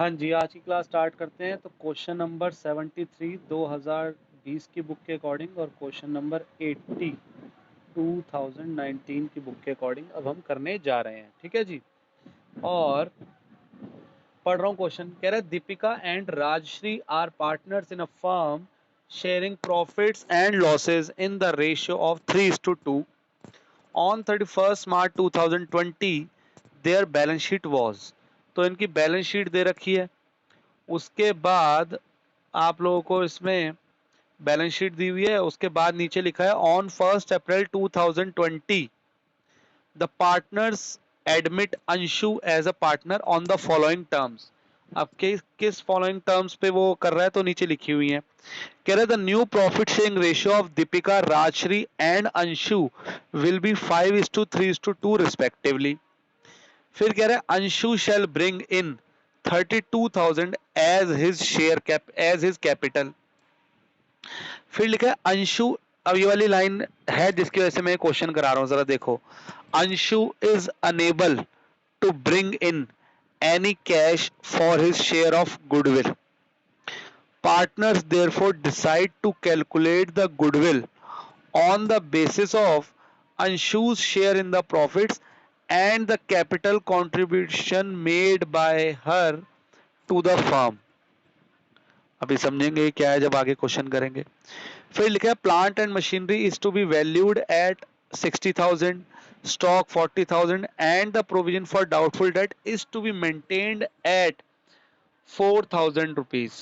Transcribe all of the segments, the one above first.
हाँ जी, आज की क्लास स्टार्ट करते हैं। तो क्वेश्चन नंबर 73 2020 की बुक के अकॉर्डिंग और क्वेश्चन नंबर 80 2019 की बुक के अकॉर्डिंग अब हम करने जा रहे हैं। ठीक है जी। और पढ़ रहा हूँ क्वेश्चन। कह रहा है Deepika and Rajshree are partners in a firm sharing profits and losses in the ratio of 3:2 on 31st March 2020 their balance sheet was. तो इनकी बैलेंस शीट दे रखी है। उसके बाद आप लोगों को इसमें बैलेंस शीट दी हुई है। उसके बाद नीचे लिखा है on 1 April 2020 the partners admit Anshu as a partner on the following terms. अब किस फॉलोइंग टर्म्स पे वो कर रहा है तो नीचे लिखी हुई है। कह रहा है the new profit sharing ratio of Deepika Rajshree and Anshu will be 5:3:2 respectively. फिर कह रहा है Anshu shall bring in 32,000 as his share cap as his capital. फिर लिखा है अंशु। अब ये वाली लाइन है जिसकी वजह से मैं क्वेश्चन करा रहा हूं, जरा देखो। Anshu is unable to bring in any cash for his share of goodwill. Partners therefore decide to calculate the goodwill on the basis of Anshu's share in the profits and the capital contribution made by her to the firm. अभी समझेंगे क्या है जब आगे question करेंगे। फिर लिखा है plant and machinery is to be valued at 60,000, stock 40,000 and the provision for doubtful debt is to be maintained at 4,000 rupees.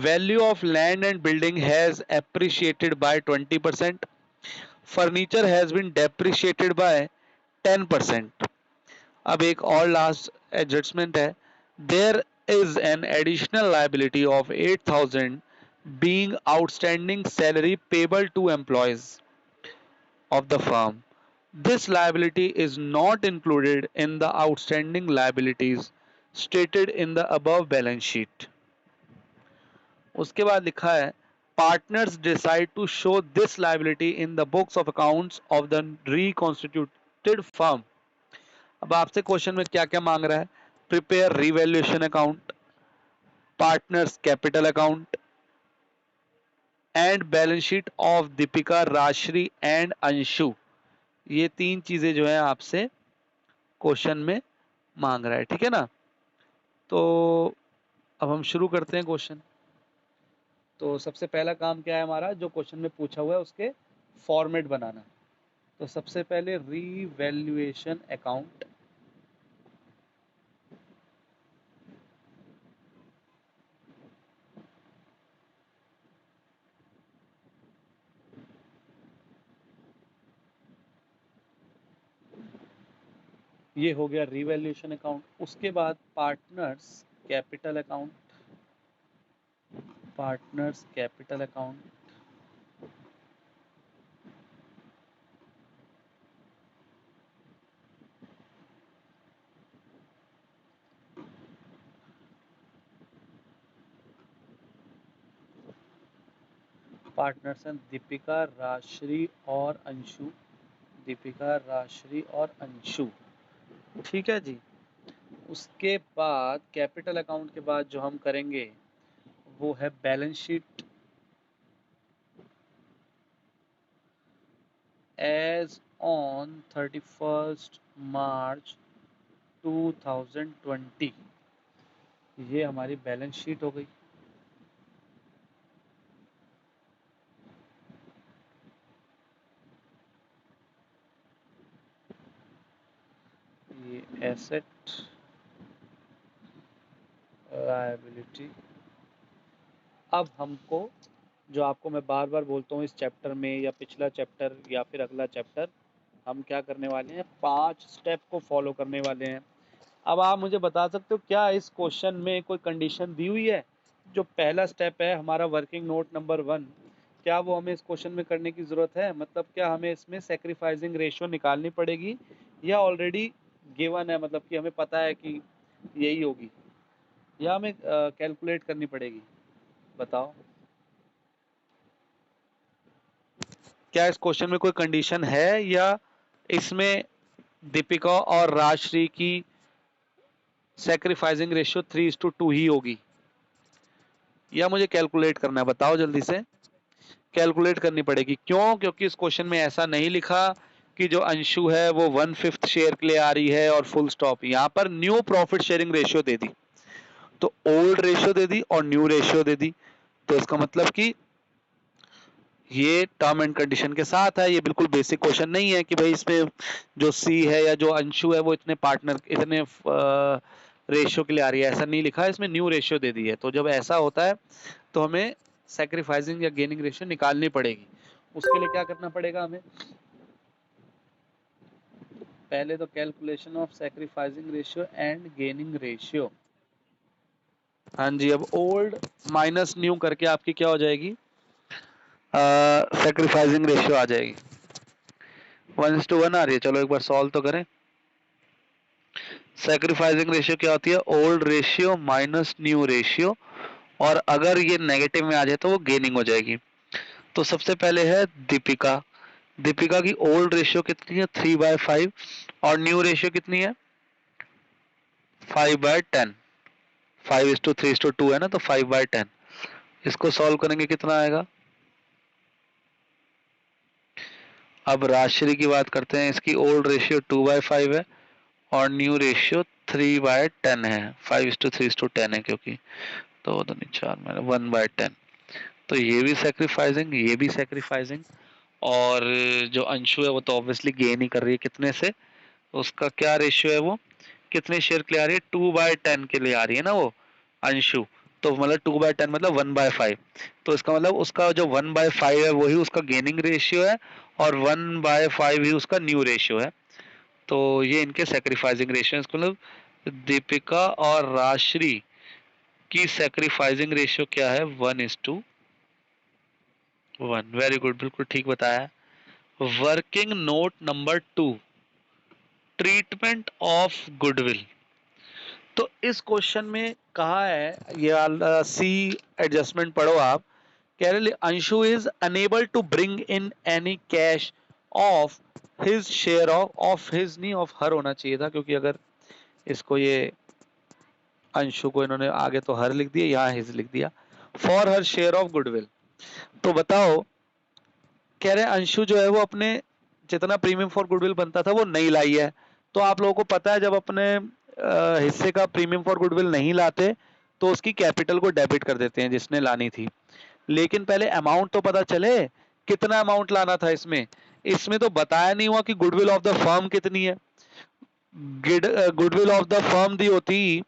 Value of land and building has appreciated by 20%. Furniture has been depreciated by 10%. अब एक और last adjustment है। There is an additional liability of 8,000 being outstanding salary payable to employees of the firm. This liability is not included in the outstanding liabilities stated in the above balance sheet. उसके बाद लिखा है partners decide to show this liability in the books of accounts of the reconstituted firm. अब आपसे question में क्या क्या मांग रहा है। Prepare revaluation account, partners capital account and balance sheet of Deepika Rajshree and Anshu. ये तीन चीजें जो है आपसे क्वेश्चन में मांग रहा है। ठीक है ना। तो अब हम शुरू करते हैं क्वेश्चन। तो सबसे पहला काम क्या है हमारा, जो क्वेश्चन में पूछा हुआ है उसके फॉर्मेट बनाना। तो सबसे पहले रीवैल्यूएशन अकाउंट। ये हो गया रीवैल्यूएशन अकाउंट। उसके बाद partners capital account, partners capital account. Partners हैं दीपिका राजश्री और अंशु, दीपिका राजश्री और अंशु। ठीक है जी। उसके बाद कैपिटल अकाउंट के बाद जो हम करेंगे वो है balance sheet as on 31st March 2020। ये हमारी बैलेंस शीट हो गई। ये एसेट लायबिलिटी। अब हमको, जो आपको मैं बार बार बोलता हूँ इस चैप्टर में या पिछला चैप्टर या फिर अगला चैप्टर, हम क्या करने वाले हैं, 5 स्टेप को फॉलो करने वाले हैं। अब आप मुझे बता सकते हो क्या इस क्वेश्चन में कोई कंडीशन दी हुई है। जो पहला स्टेप है हमारा वर्किंग नोट नंबर 1, क्या वो हमें इस क्वेश्चन में करने की ज़रूरत है। मतलब क्या हमें इसमें सेक्रीफाइसिंग रेशियो निकालनी पड़ेगी या ऑलरेडी गिवन है, मतलब कि हमें पता है कि यही होगी, या हमें कैलकुलेट करनी पड़ेगी। बताओ क्या इस क्वेश्चन में कोई कंडीशन है या इसमें दीपिका और राजश्री की सैक्रिफाइसिंग रेशियो 3:2 ही होगी, या मुझे कैलकुलेट करना है? बताओ जल्दी से। कैलकुलेट करनी पड़ेगी। क्यों? क्योंकि इस क्वेश्चन में ऐसा नहीं लिखा कि जो अंशु है वो 1/5 शेयर के लिए आ रही है और फुल स्टॉप। यहाँ पर न्यू प्रॉफिट शेयरिंग रेशियो दे दी, तो ओल्ड रेशियो दे दी और न्यू रेशियो दे दी। तो इसका मतलब कि ये टर्म एंड कंडीशन के साथ है। ये बिल्कुल बेसिक क्वेश्चन नहीं है कि भाई इसमें जो सी है या जो अंशु है वो इतने पार्टनर इतने रेशियो के लिए आ रही है, ऐसा नहीं लिखा है इसमें, न्यू रेशियो दे दी है। तो जब ऐसा होता है तो हमें सैक्रिफाइसिंग या गेनिंग रेशियो निकालनी पड़ेगी। उसके लिए क्या करना पड़ेगा हमें? पहले तो calculation of sacrificing ratio and gaining ratio. हाँ जी, अब ओल्ड माइनस न्यू करके आपकी क्या हो जाएगी? सैक्रिफाइसिंग रेशियो आ जाएगी। 1:1 आ रही है। चलो एक बार सॉल्व तो करें। सैक्रिफाइसिंग रेशियो क्या होती है? Old ratio minus new ratio, और अगर ये नेगेटिव में आ जाए तो वो गेनिंग हो जाएगी। तो सबसे पहले है दीपिका। दीपिका की ओल्ड रेशियो कितनी है? 3/5, और न्यू रेशियो कितनी है? 5/10। 5:3:2 है ना, तो 5/10। इसको सॉल्व करेंगे कितना आएगा? अब राजश्री की बात करते हैं। इसकी ओल्ड रेशियो 2/5 है और न्यू रेशियो 3/10 है। 5:3:10 है क्योंकि, तो नहीं 4 में 1/10। तो ये भी सेक्रीफाइसिंग, ये भी सेक्रीफाइसिंग, और जो अंशु है वो तो ऑब्वियसली गेन ही कर रही है। कितने से? उसका क्या रेशियो है? वो कितने शेयर के लिए आ रही है? 2/10 के लिए आ रही है ना वो अंशु। तो मतलब 2/10 मतलब 1/5। तो इसका मतलब उसका जो 1/5 है वही उसका गेनिंग रेशियो है, और 1/5 ही उसका न्यू रेशियो है। तो ये इनके सेक्रीफाइसिंग रेशियो। मतलब दीपिका और राजश्री की सेक्रीफाइसिंग रेशियो क्या है? 1:1। वेरी गुड, बिल्कुल ठीक बताया। Working note number 2, treatment of goodwill. तो इस क्वेश्चन में कहा है, ये वाला सी एडजस्टमेंट पढ़ो आप। कह रहे Anshu is unable to bring in any cash of his share of his, नहीं ऑफ हर होना चाहिए था, क्योंकि अगर इसको ये अंशु को इन्होंने आगे तो हर लिख दिया, यहाँ हिज लिख दिया। For her share of goodwill. तो बताओ, कह रहे अंशु जो है वो अपने जितना प्रीमियम फॉर गुडविल बनता था वो नहीं लाई है। तो आप लोगों को पता है, जब अपने हिस्से का प्रीमियम फॉर गुडविल नहीं लाते तो उसकी कैपिटल को डेबिट कर देते हैं जिसने लानी थी। लेकिन पहले अमाउंट तो पता चले, कितना अमाउंट लाना था इसमें। इसमें तो बताया नहीं हुआ कि गुडविल ऑफ द फर्म कितनी है। गुडविल ऑफ द फर्म दी होती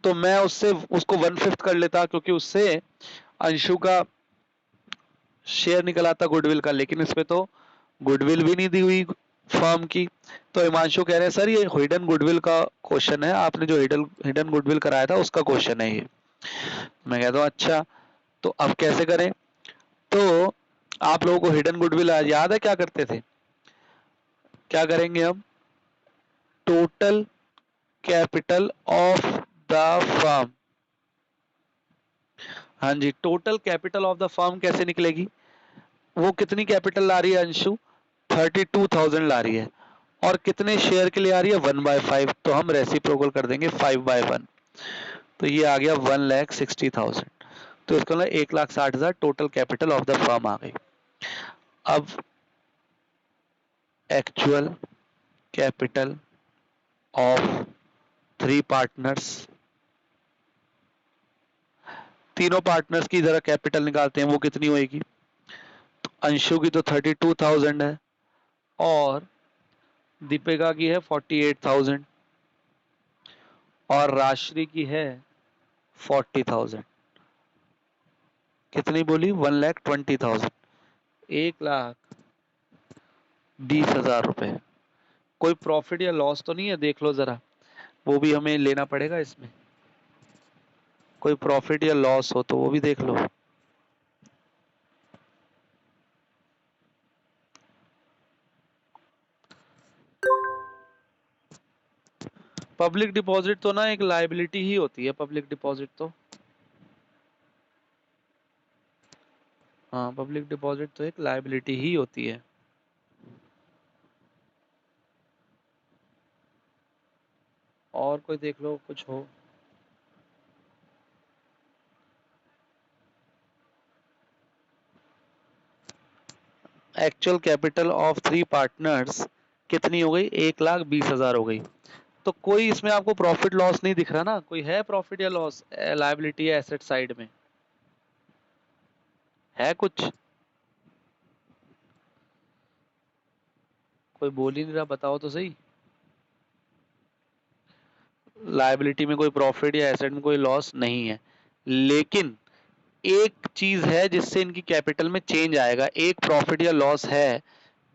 तो मैं उससे उसको 1/5 कर लेता, क्योंकि उससे अंशु का शेयर निकल आता गुडविल का। लेकिन इसमें तो गुडविल भी नहीं दी हुई फर्म की। तो हिमांशु कह रहे हैं सर ये हिडन गुडविल का क्वेश्चन है, आपने जो हिडन गुडविल कराया था उसका क्वेश्चन है ये। मैं कहता हूँ अच्छा, तो अब कैसे करें? तो आप लोगों को हिडन गुडविल याद है क्या करते थे? क्या करेंगे हम? Total capital of the firm. हाँ जी, total capital of the firm कैसे निकलेगी? वो कितनी कैपिटल ला रही है अंशु? 32,000 ला रही है, और कितने शेयर के लिए आ रही है? 1/5। तो हम रेसिप्रोकल कर देंगे 5/1। तो ये आ गया 1,60,000। तो इसका मतलब 1,60,000 total capital of the firm आ गई। अब एक्चुअल कैपिटल ऑफ 3 पार्टनर्स, तीनों पार्टनर्स की जरा कैपिटल निकालते हैं, वो कितनी होगी? तो अंशु की तो 32,000 है, और दीपिका की है 48,000, और राजश्री की है 40,000। कितनी बोली? 1,20,000। 1,20,000 रुपए। कोई प्रॉफिट या लॉस तो नहीं है? देख लो जरा, वो भी हमें लेना पड़ेगा इसमें। कोई प्रॉफिट या लॉस हो तो वो भी देख लो। पब्लिक डिपॉजिट तो ना एक लायबिलिटी ही होती है, पब्लिक डिपॉजिट तो। हाँ, पब्लिक डिपॉजिट तो एक लायबिलिटी ही होती है। और कोई देख लो कुछ हो। Actual capital of three partners कितनी हो गई? 1,20,000 हो गई। तो कोई इसमें आपको प्रॉफिट लॉस नहीं दिख रहा ना? कोई है प्रॉफिट या लॉस लायबिलिटी या एसेट साइड में? है कुछ? कोई बोल ही नहीं रहा, बताओ तो सही। लायबिलिटी में कोई प्रॉफिट या एसेट में कोई लॉस नहीं है, लेकिन एक चीज है जिससे इनकी कैपिटल में चेंज आएगा। एक प्रॉफिट या लॉस है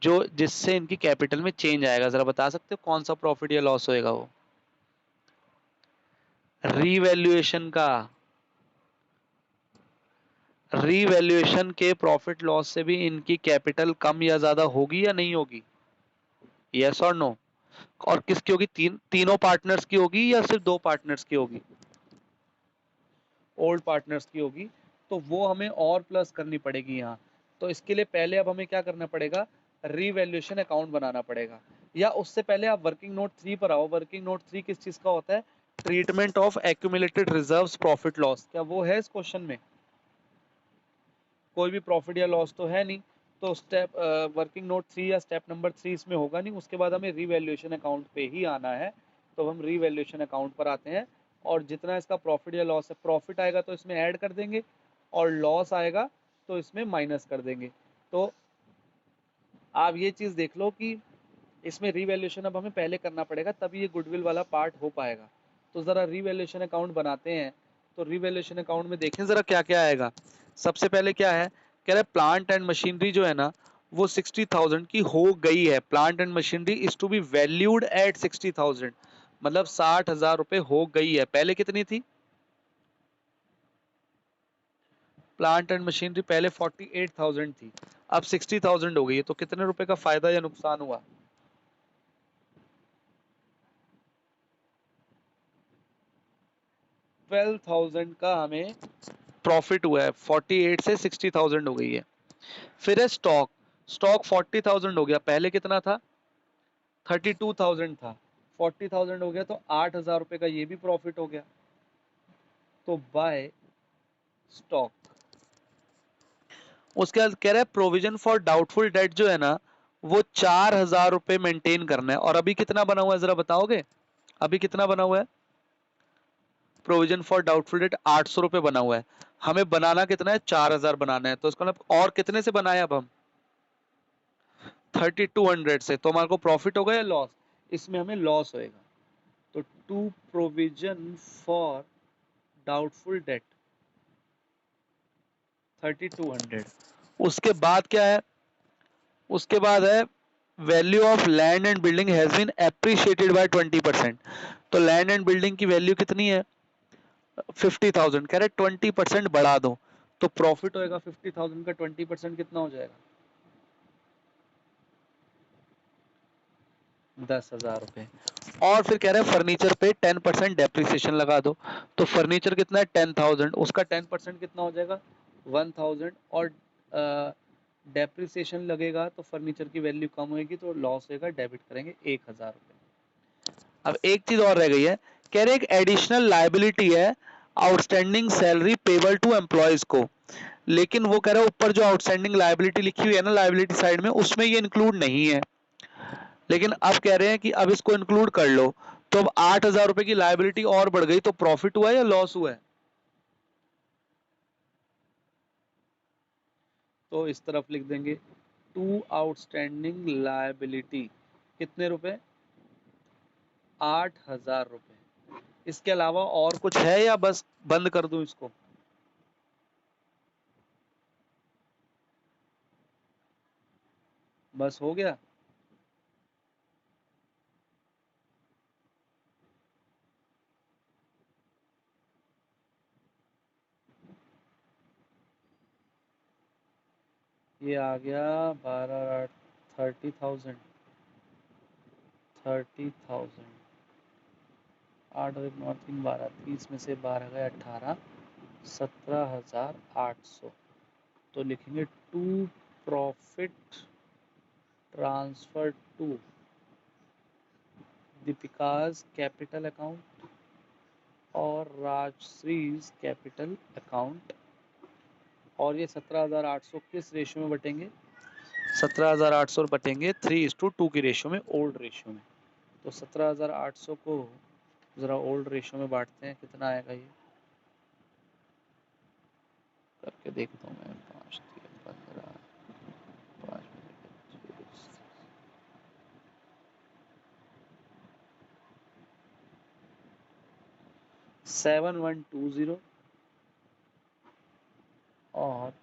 जो जिससे इनकी कैपिटल में चेंज आएगा। जरा बता सकते हो कौन सा प्रॉफिट या लॉस होएगा वो? रीवैल्यूएशन का। रीवैल्यूएशन के प्रॉफिट लॉस से भी इनकी कैपिटल कम या ज्यादा होगी या नहीं होगी? यस और नो? और किसकी होगी? तीनों पार्टनर्स की होगी या सिर्फ दो पार्टनर्स की होगी? ओल्ड पार्टनर्स की होगी। तो वो हमें और प्लस करनी पड़ेगी यहाँ। तो इसके लिए पहले अब हमें क्या करना पड़ेगा? रीवैल्यूएशन अकाउंट बनाना पड़ेगा। या उससे पहले आप वर्किंग नोट 3 पर आओ। वर्किंग नोट 3 किस चीज का होता है? Treatment of accumulated reserves profit loss. क्या वो है इस क्वेश्चन में? कोई भी प्रॉफिट या लॉस तो है नहीं। तो स्टेप वर्किंग नोट 3 या स्टेप नंबर 3 इसमें होगा नहीं। उसके बाद हमें रीवैल्यूएशन अकाउंट पे ही आना है। तो हम रीवैल्यूएशन अकाउंट पर आते हैं, और जितना इसका प्रॉफिट या लॉस है, प्रॉफिट आएगा तो इसमें ऐड कर देंगे, और लॉस आएगा तो इसमें माइनस कर देंगे। तो आप ये चीज़ देख लो कि इसमें रीवैल्यूएशन अब हमें पहले करना पड़ेगा, तभी ये गुडविल वाला पार्ट हो पाएगा। तो ज़रा रीवैल्यूएशन अकाउंट बनाते हैं। तो रीवैल्यूएशन अकाउंट में देखें ज़रा क्या क्या आएगा। सबसे पहले क्या है? कह रहा है प्लांट एंड मशीनरी जो है ना, वो 60,000 की हो गई है। Plant and machinery is to be valued at 60,000, मतलब 60,000 रुपये हो गई है। पहले कितनी थी? प्लांट एंड मशीनरी पहले 48,000 थी, अब 60,000 हो गई है। तो कितने रुपए का फायदा या नुकसान हुआ? 12,000 का हमें प्रॉफिट हुआ है। 48 से 60,000 हो गई है। फिर है स्टॉक। स्टॉक 40,000 हो गया, पहले कितना था? 32,000 था। 40,000 हो गया तो 8,000 रुपए का ये भी प्रॉफिट हो गया। तो बाय स्टॉक। उसके बाद कह रहा है प्रोविजन फॉर डाउटफुल डेट जो है ना, वो 4,000 रुपये मेंटेन करना है। और अभी कितना बना हुआ है जरा बताओगे? अभी कितना बना हुआ है? प्रोविजन फॉर डाउटफुल डेट 800 रुपये बना हुआ है। हमें बनाना कितना है? 4,000 बनाना है। तो इसका मतलब और कितने से बनाए अब हम? 3,200 से। तो हमारे को प्रॉफिट होगा या लॉस? इसमें हमें लॉस होएगा। तो to provision for doubtful debt 3,200। उसके बाद क्या है? उसके बाद है value of land and building has been appreciated by 20%। तो लैंड एंड बिल्डिंग की वैल्यू कितनी है? 50,000। कह रहे 20% बढ़ा दो। तो प्रॉफिट होएगा 50,000 का 20% कितना हो जाएगा? 10,000 रुपये। और फिर कह रहे हैं फर्नीचर पे 10% डेप्रिसिएशन लगा दो। तो फर्नीचर कितना है? 10,000। उसका 10% कितना हो जाएगा? 1,000। और डेप्रिसिएशन लगेगा तो फर्नीचर की वैल्यू कम होगी, तो लॉस होगा, डेबिट करेंगे 1,000 रुपये। अब एक चीज और रह गई है। कह रहे एक एडिशनल लाइबिलिटी है, outstanding salary payable to employees को। लेकिन वो कह रहा है ऊपर जो आउटस्टैंडिंग लाइबिलिटी लिखी हुई है ना लाइबिलिटी साइड में, उसमें ये इंक्लूड नहीं है। लेकिन अब कह रहे हैं कि अब इसको इंक्लूड कर लो। तो अब 8,000 रुपए की लाइबिलिटी और बढ़ गई। तो प्रॉफिट हुआ या लॉस हुआ है? तो इस तरफ लिख देंगे टू आउटस्टैंडिंग लाइबिलिटी कितने रुपए? 8,000 रुपए। इसके अलावा और कुछ है या बस बंद कर दूं इसको? बस हो गया। ये आ गया 12, 30,000। 30,000, 8 और 9 3 12, 30 में से 12 गए 18, 17,800। तो लिखेंगे to profit transfer to Deepika's capital account और राजश्रीज कैपिटल अकाउंट, और ये 17,800 किस रेशियो में बटेंगे? 17,800 बटेंगे 3:2 की रेशियो में, ओल्ड रेशियो में। तो 17,800 को जरा ओल्ड रेशियो में बांटते हैं, कितना आएगा ये करके देखता हूँ मैं। 5 3 15 5 7120 और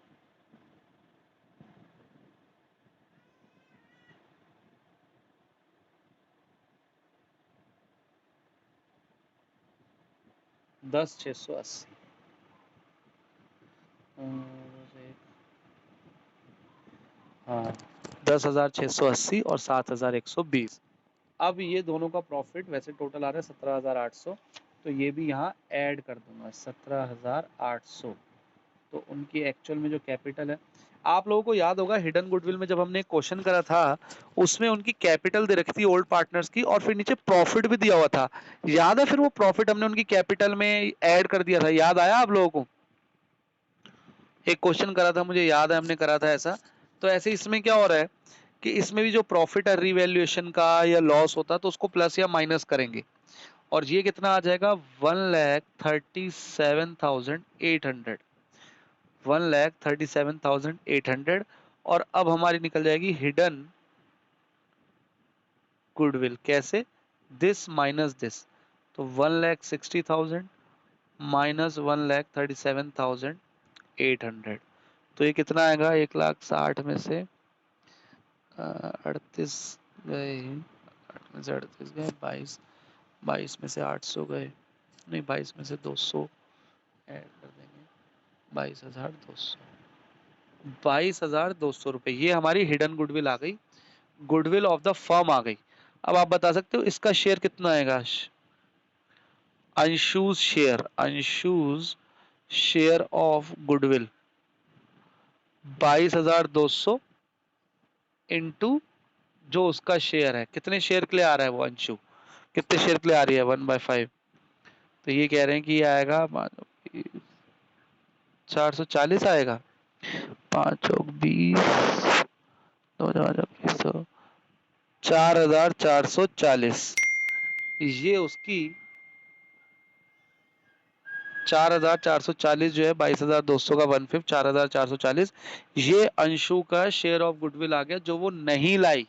10,680। हाँ, 10,680 और 7,120। अब ये दोनों का प्रॉफिट वैसे टोटल आ रहा है 17,800, तो ये भी यहाँ ऐड कर दूंगा 17,800। तो उनकी एक्चुअल में जो कैपिटल है, आप लोगों को याद होगा हिडन गुडविल में जब हमने क्वेश्चन करा था उसमें उनकी कैपिटल दे रखी थी ओल्ड पार्टनर्स की, और फिर नीचे प्रॉफिट भी दिया हुआ था। याद है? फिर वो प्रॉफिट हमने उनकी कैपिटल में ऐड कर दिया था, याद आया आप लोगों को? एक क्वेश्चन करा था, मुझे याद है हमने करा था ऐसा। तो ऐसे इसमें क्या हो रहा है कि इसमें भी जो प्रॉफिट है रिवैल्यूएशन का या लॉस होता है तो उसको प्लस या माइनस करेंगे, और ये कितना आ जाएगा 1,37,800, 1,37,800। और अब हमारी निकल जाएगी हिडन गुडविल, कैसे? दिस माइनस दिस, तो 1,60,000 माइनस 1,37,800, तो ये कितना आएगा? 1,60,000 में से 38 गए, 8 में से 38 गए, 22, 22 में से 800 गए, नहीं 22 में से 200 ऐड कर देंगे, 22,200, 22,200 रुपये। ये हमारी हिडन गुडविल आ गई, गुडविल ऑफ द फर्म आ गई। अब आप बता सकते हो इसका शेयर कितना आएगा? Anshu's share, Anshu's share of goodwill 22,200 into जो उसका शेयर है, कितने शेयर के लिए आ रहा है वो अंशु, कितने शेयर के लिए आ रही है? 1/5। तो ये कह रहे हैं कि ये आएगा 440 आएगा, 5 चौक 20, 2,000, 4,440। ये उसकी 4,440 जो है 22,200 का 1/5, 4,440 ये अंशु का शेयर ऑफ गुडविल आ गया जो वो नहीं लाई।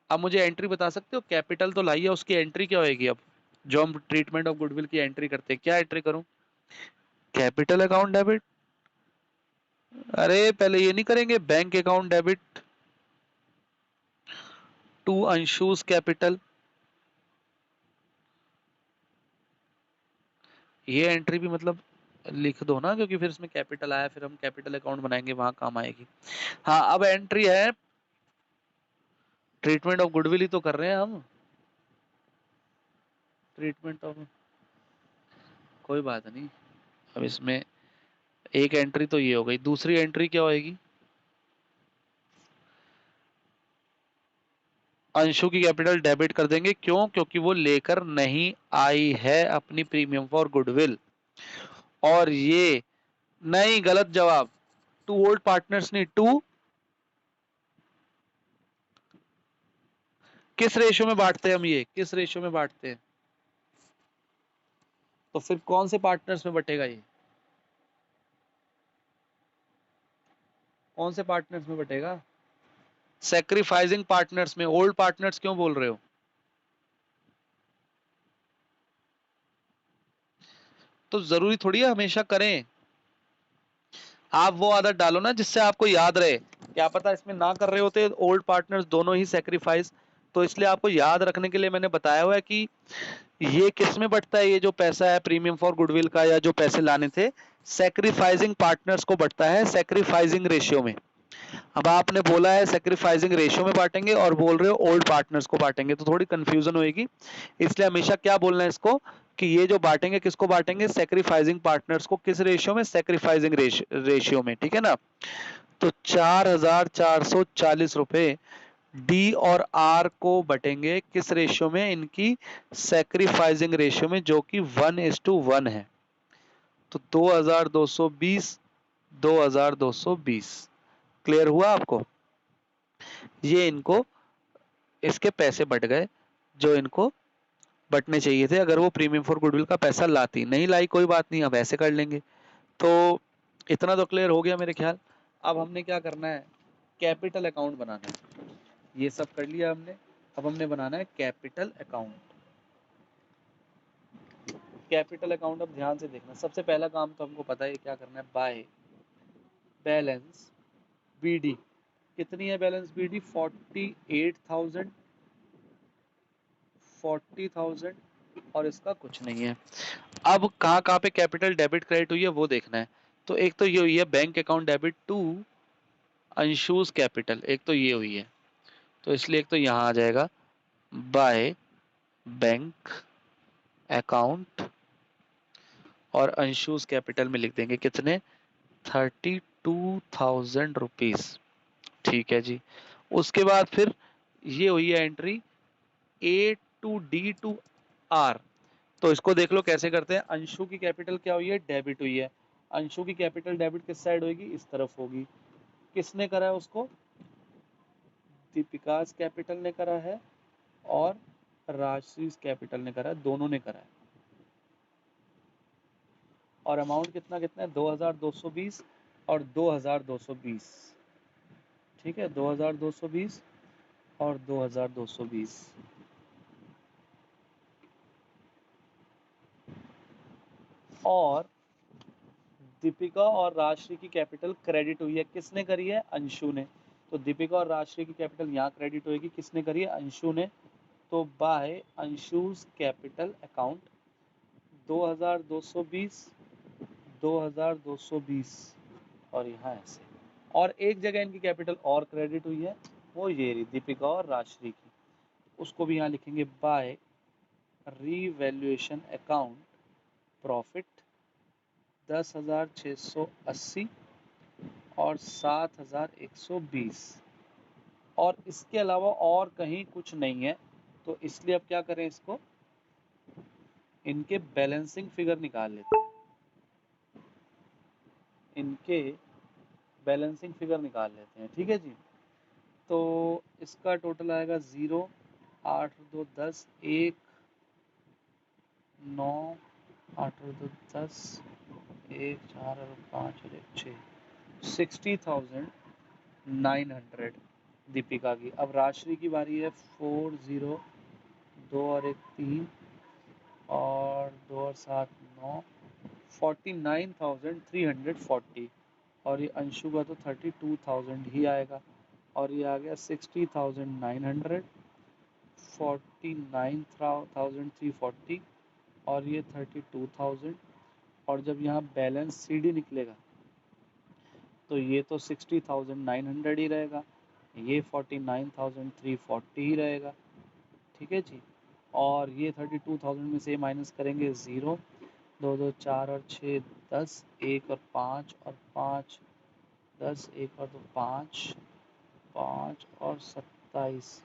अब मुझे एंट्री बता सकते हो? कैपिटल तो लाई है, उसकी एंट्री क्या होगी? अब जो हम ट्रीटमेंट ऑफ गुडविल की एंट्री करते हैं, क्या एंट्री करूं? Capital account debit? अरे पहले ये नहीं करेंगे, bank account debit to Anshu's capital, ये एंट्री भी मतलब लिख दो ना, क्योंकि फिर इसमें कैपिटल आया, फिर हम कैपिटल अकाउंट बनाएंगे, वहां काम आएगी। हाँ, अब एंट्री है ट्रीटमेंट ऑफ गुडविल ही तो कर रहे हैं हम, ट्रीटमेंट ऑफ, कोई बात नहीं। अब इसमें एक एंट्री तो ये हो गई, दूसरी एंट्री क्या होगी? अंशु की कैपिटल डेबिट कर देंगे, क्यों? क्योंकि वो लेकर नहीं आई है अपनी प्रीमियम फॉर गुडविल। और ये नहीं, गलत जवाब, टू ओल्ड पार्टनर्स नहीं, टू किस रेशियो में बांटते हैं हम? ये किस रेशियो में बांटते हैं? तो फिर कौन से पार्टनर्स में बटेगा ये? कौन से पार्टनर्स में बटेगा? सैक्रिफाइसिंग पार्टनर्स में। ओल्ड पार्टनर्स क्यों बोल रहे हो? तो जरूरी थोड़ी है हमेशा करें, आप वो आदत डालो ना जिससे आपको याद रहे। क्या पता इसमें ना कर रहे होते ओल्ड पार्टनर्स दोनों ही सैक्रिफाइस, तो इसलिए आपको याद रखने के लिए मैंने बताया हुआ है कि ये किस में बटता है, ये जो पैसा है प्रीमियम फॉर गुडविल का या जो पैसे लाने थे, सैक्रिफाइसिंग पार्टनर्स को बटता है सैक्रिफाइसिंग रेशियो में। अब आपने बोला है सैक्रिफाइसिंग रेशियो में बांटेंगे और बोल रहे हो ओल्ड पार्टनर्स को बांटेंगे, तो थोड़ी कंफ्यूजन होगी। इसलिए हमेशा क्या बोलना है इसको कि ये जो बांटेंगे किसको बांटेंगे? सैक्रिफाइसिंग पार्टनर्स को। किस रेशियो में? सैक्रिफाइसिंग रेशियो में, ठीक है ना? तो 4,440 रुपए डी और आर को बटेंगे किस रेशियो में, इनकी सैक्रिफाइसिंग रेशियो में, जो कि 1:1 है। तो 2220 2220 क्लियर हुआ आपको। ये इनको इसके पैसे बट गए जो इनको बटने चाहिए थे, अगर वो प्रीमियम फॉर गुडविल का पैसा लाती। नहीं लाई कोई बात नहीं, अब ऐसे कर लेंगे। तो इतना तो क्लियर हो गया मेरे ख्याल। अब हमने क्या करना है, कैपिटल अकाउंट बनाना है। ये सब कर लिया हमने, अब हमने बनाना है कैपिटल अकाउंट। कैपिटल अकाउंट अब ध्यान से देखना, सबसे पहला काम तो हमको पता है क्या करना है, बाय बैलेंस बीडी। कितनी है बैलेंस बीडी, 48,000 40,000 और इसका कुछ नहीं है। अब कहाँ कहाँ पे कैपिटल डेबिट क्रेडिट हुई है वो देखना है। तो एक तो ये हुई है bank account debit to Anshu's capital, एक तो ये हुई है। तो इसलिए एक तो यहाँ आ जाएगा बाय बैंक अकाउंट और अंशुज कैपिटल में लिख देंगे कितने, 32,000 रुपीज। ठीक है जी। उसके बाद फिर ये हुई है entry A to D to R. तो इसको देख लो कैसे करते हैं। अंशु की कैपिटल क्या हुई है, डेबिट हुई है। अंशु की कैपिटल डेबिट किस साइड होगी, इस तरफ होगी। किसने करा है उसको, दीपिकास कैपिटल ने करा है और राजश्री कैपिटल ने करा है, दोनों ने करा है। और अमाउंट कितना कितना है, 2220 और 2220। ठीक है, 2220 और 2220। और दीपिका और राजश्री की कैपिटल क्रेडिट हुई है, किसने करी है, अंशु ने। तो दीपिका और राजश्री की कैपिटल यहाँ क्रेडिट होगी, किसने करी है, अंशु ने। तो बाय अंशुज कैपिटल अकाउंट 2220 2220 और यहाँ ऐसे। और एक जगह इनकी कैपिटल और क्रेडिट हुई है, वो ये रही दीपिका और राजश्री की, उसको भी यहाँ लिखेंगे बाय रीवैल्यूएशन अकाउंट प्रॉफिट 10,680 और 7,120। और इसके अलावा और कहीं कुछ नहीं है। तो इसलिए अब क्या करें, इसको इनके बैलेंसिंग फिगर निकाल लेते हैं, इनके बैलेंसिंग फिगर निकाल लेते हैं। ठीक है जी। तो इसका टोटल आएगा 0 8 2 10 1 9 8 2 10 1 4 और 5 और 1 6 60,900 दीपिका की। अब राजश्री की बारी है, 4 0 2 और 1 3 और 2 और 7 9 49,340। और ये अंशु का तो 32,000 ही आएगा। और ये आ गया 60,900 49,340 और ये 32,000। और जब यहाँ बैलेंस सीडी निकलेगा तो ये तो 60,900 ही रहेगा, ये 49,340 ही रहेगा। ठीक है जी। और ये 32,000 में से माइनस करेंगे 0 2 2 4 और 6 10 1 और 5 और 5 10 1 और 2 5 5 और 27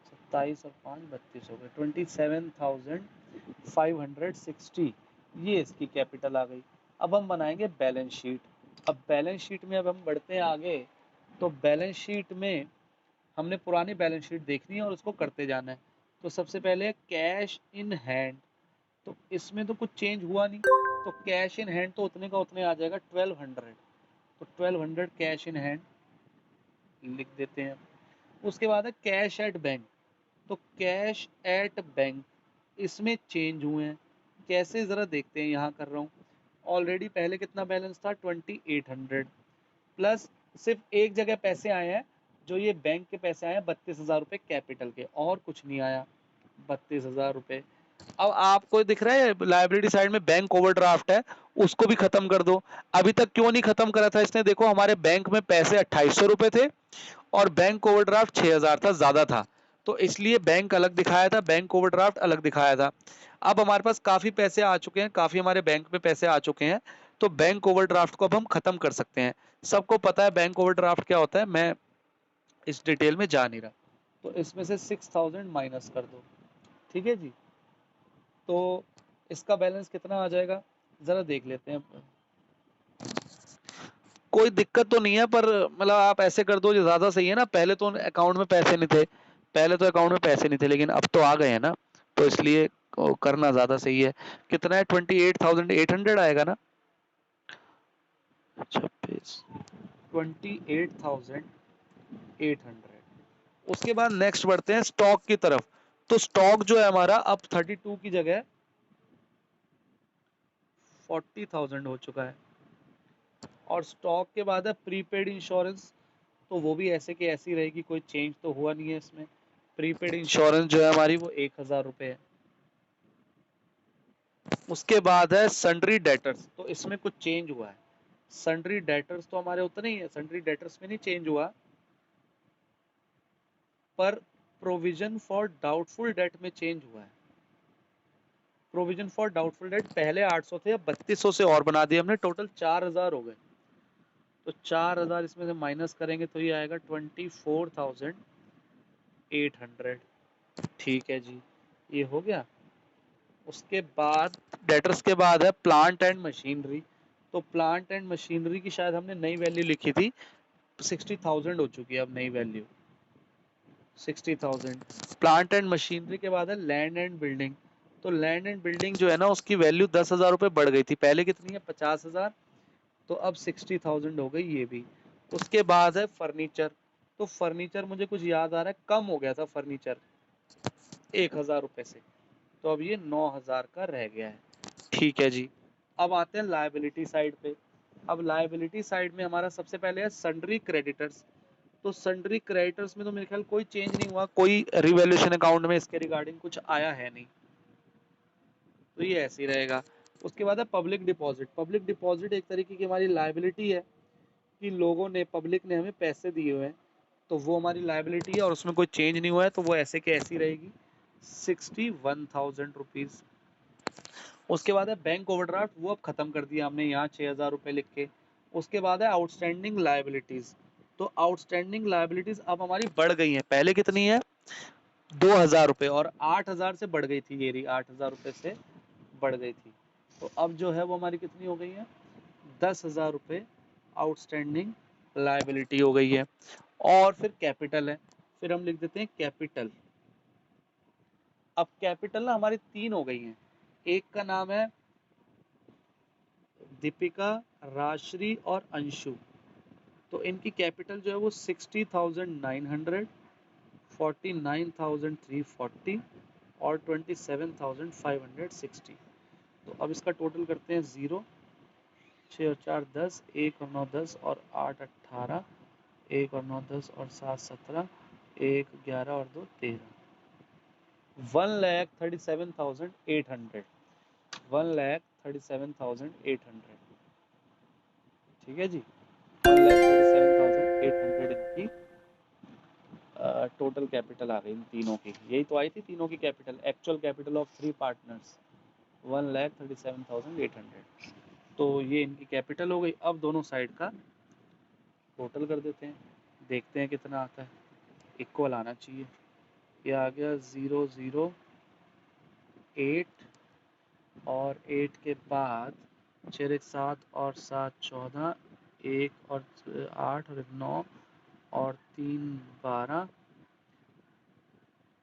27 और 5 32 हो गए, 27,560। ये इसकी कैपिटल आ गई। अब हम बनाएंगे बैलेंस शीट। अब बैलेंस शीट में अब हम बढ़ते हैं आगे। तो बैलेंस शीट में हमने पुरानी बैलेंस शीट देखनी है और उसको करते जाना है। तो सबसे पहले कैश इन हैंड, तो इसमें तो कुछ चेंज हुआ नहीं, तो कैश इन हैंड तो उतने का उतने आ जाएगा 1200। तो 1200 कैश इन हैंड लिख देते हैं। उसके बाद है कैश एट बैंक। तो कैश एट बैंक इसमें चेंज हुए हैं, कैसे ज़रा देखते हैं। यहाँ कर रहा हूँ, ऑलरेडी पहले कितना बैलेंस था 2800 प्लस सिर्फ एक जगह पैसे आए हैं, जो ये बैंक के पैसे आए हैं 32,000 रुपये कैपिटल के, और कुछ नहीं आया 32,000 रुपये। अब आपको दिख रहा है लाइब्रेरी साइड में बैंक ओवरड्राफ्ट है, उसको भी खत्म कर दो। अभी तक क्यों नहीं खत्म करा था इसने, देखो हमारे बैंक में पैसे 2800 रुपये थे और बैंक ओवरड्राफ्ट 6000 था, ज्यादा था। तो इसलिए बैंक अलग दिखाया था, बैंक ओवरड्राफ्ट अलग दिखाया था। अब हमारे पास काफी पैसे आ चुके हैं, काफी हमारे बैंक में पैसे आ चुके हैं, तो बैंक ओवरड्राफ्ट को अब हम खत्म कर सकते हैं। सबको पता है बैंक ओवरड्राफ्ट क्या होता है, मैं इस डिटेल में जा नहीं रहा। तो इसमें से 6000 माइनस कर दो, ठीक है जी। तो इसका बैलेंस कितना आ जाएगा जरा देख लेते हैं। कोई दिक्कत तो नहीं है, पर मतलब आप ऐसे कर दो जो ज्यादा सही है ना। पहले तो अकाउंट में पैसे नहीं थे, पहले तो अकाउंट में पैसे नहीं थे, लेकिन अब तो आ गए हैं ना, तो इसलिए करना ज्यादा सही है। कितना है? 28,800 आएगा ना। 26, 28,800। उसके बाद नेक्स्ट बढ़ते हैं स्टॉक की तरफ। तो स्टॉक जो है हमारा अब 32 की जगह 40,000 हो चुका है। और स्टॉक के बाद है प्रीपेड इंश्योरेंस, तो वो भी ऐसे की ऐसी रहेगी, कोई चेंज तो हुआ नहीं है इसमें। प्रीपेड इंश्योरेंस जो है हमारी वो 1,000 रुपए है। उसके बाद है सन्ड्री डेटर्स, तो इसमें कुछ चेंज हुआ है। सन्ड्री डेटर्स तो हमारे उतने ही है, सन्ड्री डेटर्स में नहीं चेंज हुआ, पर प्रोविजन फॉर डाउटफुल डेट में चेंज हुआ है। प्रोविजन फॉर डाउटफुल डेट पहले 800 थे, अब 3200 से और बना दिए हमने, टोटल 4000 हो गए। तो 4000 इसमें से माइनस करेंगे तो ये आएगा 24,800। ठीक है जी, ये हो गया। उसके बाद डेटर्स के बाद है प्लांट एंड मशीनरी। तो प्लांट एंड मशीनरी की शायद हमने नई वैल्यू लिखी थी, 60,000 हो चुकी है अब नई वैल्यू 60,000। प्लांट एंड मशीनरी के बाद है लैंड एंड बिल्डिंग। तो लैंड एंड बिल्डिंग जो है ना उसकी वैल्यू 10,000 रुपये बढ़ गई थी, पहले कितनी है 50,000, तो अब 60,000 हो गई ये भी। उसके बाद है फर्नीचर। तो फर्नीचर मुझे कुछ याद आ रहा है कम हो गया था फर्नीचर 1,000 रुपये से, तो अब ये 9,000 का रह गया है। ठीक है जी। अब आते हैं लायबिलिटी साइड पे। अब लायबिलिटी साइड में हमारा सबसे पहले है सन्ड्री क्रेडिटर्स। तो सन्ड्री क्रेडिटर्स में तो मेरे ख्याल कोई चेंज नहीं हुआ, कोई रिवैल्यूएशन अकाउंट में इसके रिगार्डिंग कुछ आया है नहीं, तो ये ऐसे ही रहेगा। उसके बाद है पब्लिक डिपॉजिट। पब्लिक डिपॉजिट एक तरीके की हमारी लायबिलिटी है कि लोगों ने, पब्लिक ने हमें पैसे दिए हुए हैं, तो वो हमारी लायबिलिटी है और उसमें कोई चेंज नहीं हुआ है, तो वो ऐसे के ऐसी रहेगी 61,000 रुपीज। उसके बाद है बैंक ओवरड्राफ्ट, वो अब खत्म कर दिया हमने यहाँ 6,000 रुपये लिख के। उसके बाद है आउटस्टैंडिंग लायबिलिटीज। तो आउटस्टैंडिंग लायबिलिटीज अब हमारी बढ़ गई हैं, पहले कितनी है 2,000 रुपये, और 8,000 से बढ़ गई थी, ये रही 8,000 रुपये से बढ़ गई थी। तो अब जो है वो हमारी कितनी हो गई है 10,000 रुपये आउटस्टैंडिंग लायबिलिटी हो गई है। और फिर कैपिटल है, फिर हम लिख देते हैं कैपिटल। अब कैपिटल ना हमारी 3 हो गई हैं, एक का नाम है दीपिका, राजश्री और अंशु। तो इनकी कैपिटल जो है वो 60,900, 49,340 और 27,560। तो अब इसका टोटल करते हैं 0, 6 और 4 10, 1 और 9 10 और 8 18, 1 और 9 10 और 7 17, 1 11 और 2 13, 1,37,800, 1,37,800। ठीक है जी, 1,37,800 इनकी टोटल कैपिटल आ गई इन तीनों की। यही तो आई थी तीनों की capital, actual capital of 3 partners 1,37,800। तो ये इनकी कैपिटल हो गई। अब दोनों साइड का टोटल कर देते हैं, देखते हैं कितना आता है। इक्वल आना चाहिए। ये आ गया 008, और 8 के बाद 6 एक 7 और 7 14, 1 और 8 और 9 और 3 12,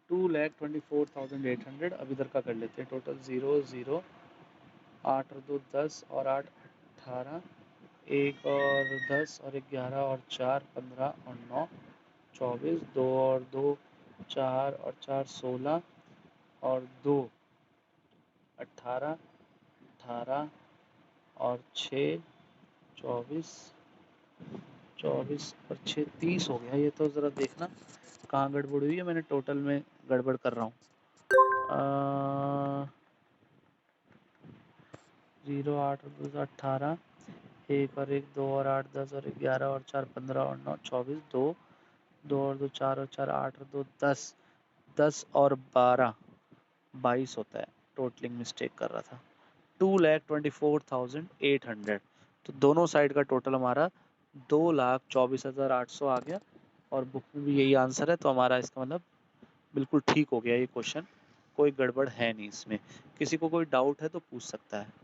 2,24,800। अब इधर का कर लेते हैं टोटल 0 8 और 2 10 और 8 18, 1 और 10 और 11 और 4 15 और 9 24, 2 और 2 4 और 4 16 और 2 18, 18 और 6 24, 24 और 6 30 हो गया। ये तो ज़रा देखना कहाँ गड़बड़ हुई है, मैंने टोटल में गड़बड़ कर रहा हूँ। 0 8 और 2 18, 1 और 1 2 और 8 10 और 11 और 4 15 और 9 24, 2 2 और 2 4 और 4 8 और 2 10, 10 और 12 22 होता है, टोटलिंग मिस्टेक कर रहा था। 2,24,800। तो दोनों साइड का टोटल हमारा 2,24,800 आ गया, और बुक में भी यही आंसर है, तो हमारा इसका मतलब बिल्कुल ठीक हो गया ये क्वेश्चन, कोई गड़बड़ है नहीं इसमें। किसी को कोई डाउट है तो पूछ सकता है।